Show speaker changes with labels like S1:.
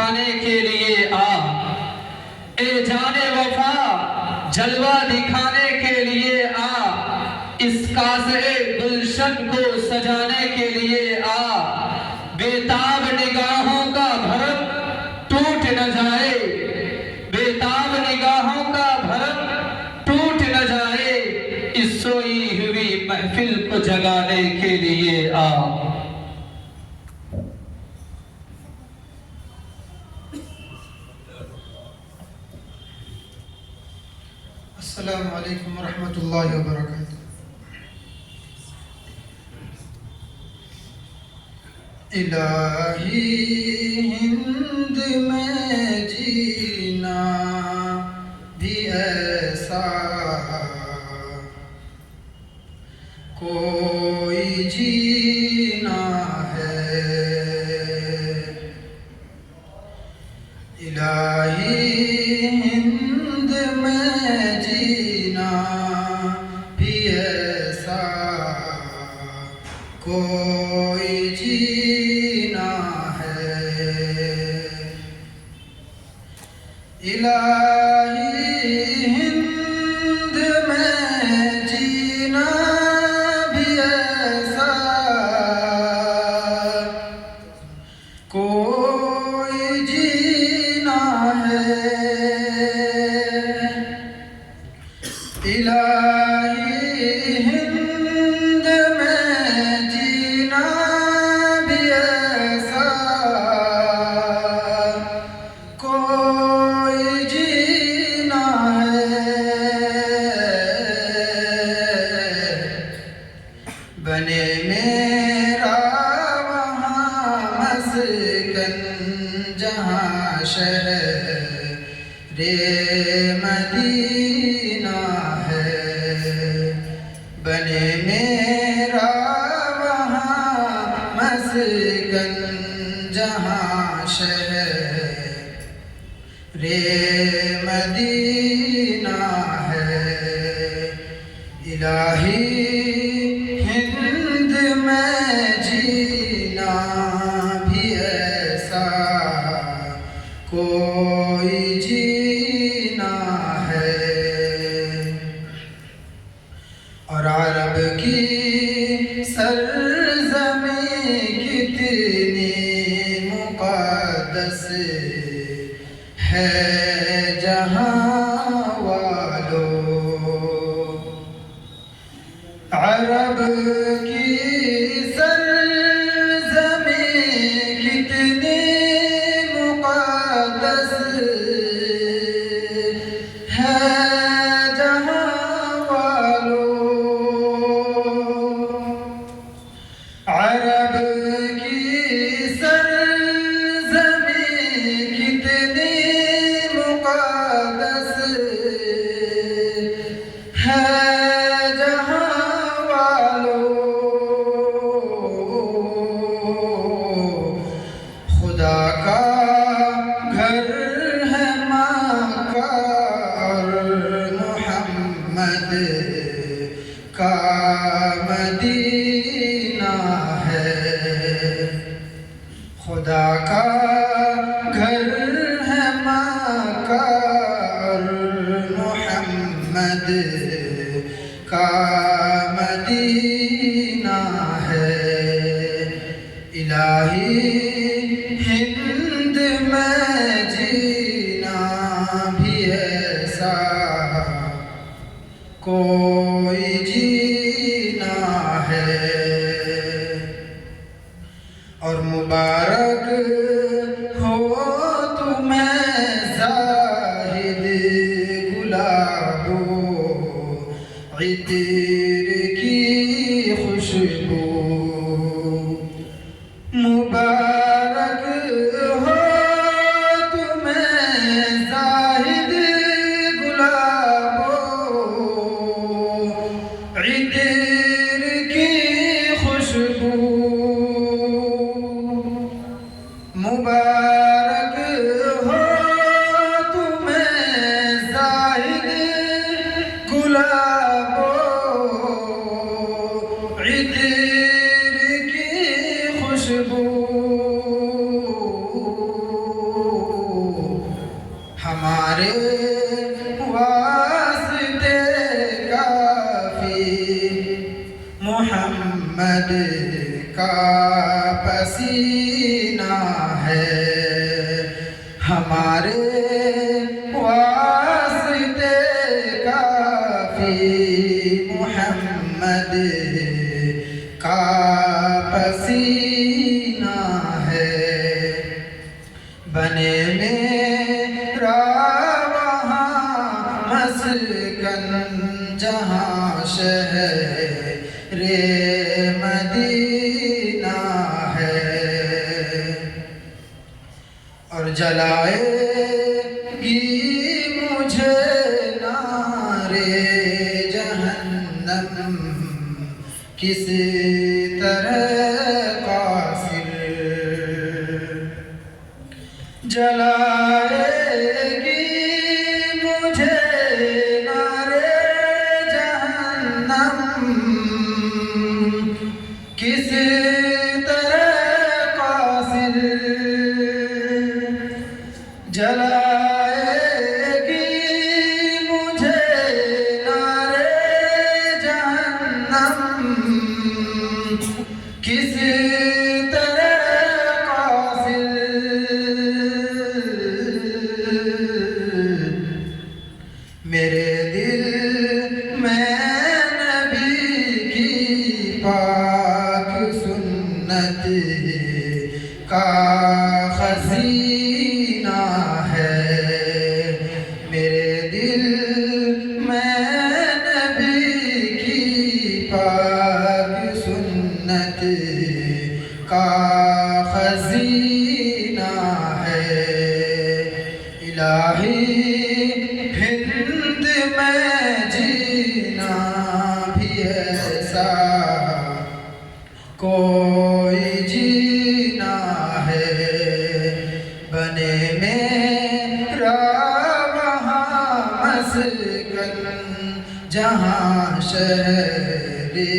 S1: दिखाने के लिए आ, ए जाने वफा जलवा दिखाने के लिए आ, इस काज़े गुलशन को सजाने के लिए आ। बेताब निगाहों का भरम टूट न जाए, बेताब निगाहों का भरम टूट न जाए, इस सोई हुई महफिल को जगाने के लिए आ।
S2: अस्सलामु अलैकुम वरहमतुल्लाहि वबरकातुहू। इलाही हिंद में जीना भी ऐसा कोई जीना है। इलाही हिंद में जीना भी ऐसा कोई जीना है। इलाही हिंद में जीना भी ऐसा कोई जीना है। इलाही हिंद में जीना भी ऐसा कोई जीना है। बने मेरा वहाँ मस्कन जहाँ शहर-ए मदीना है। बने मेरा वहाँ मस्कन जहाँ शहर-ए मदीना है। इलाही हिंद में जीना भी ऐसा कोई जीना है। और अरब की सरज़मीं कितनी मुक़द्दस है जहाँ वालों। अरब की सरज़मीं कितनी मुक़द्दस है जहाँ वालों। अरब की सरज़मीं कितनी मुक़द्दस है जहाँ वालों। खुदा का घर है मक्का और मोहम्मद का मदीना है। खुदा का घर है मक्का और मोहम्मद का मदीना है। इलाही हिंद में जीना भी ऐसा कोई जीना है। और मुबारक हो तुम्हें ज़ाहिद गुलाबो इतिर की खुशबू। मुबारक हो तुम्हें ज़ाहिद गुलाबो इतिर की खुशबू। मुबारक हो तुम्हें ज़ाहिद गुलाबो हमारे वास्ते काफी मोहम्मद का पसीना है। हमारे वास्ते काफी मोहम्मद का पसीना है। बने मेरा वहाँ मस्कन जहाँ शहरे मदीना है। और जलाएगी मुझे नारे जहन्नम किस तरह कासिर। जलाएगी मुझे नारे जहन्नम किस तरह कासिर। जलाएगी मुझे नारे जहन्नम किस तरह कासिर। मेरे दिल में नबी की पाक सुन्नत का खजीना है। मेरे दिल में नबी की पाक सुन्नत का खजीना है। इलाही हिंद में जीना भी ऐसा कोई जीना है। बने मेरा वहाँ मस्कन जहाँ शहरे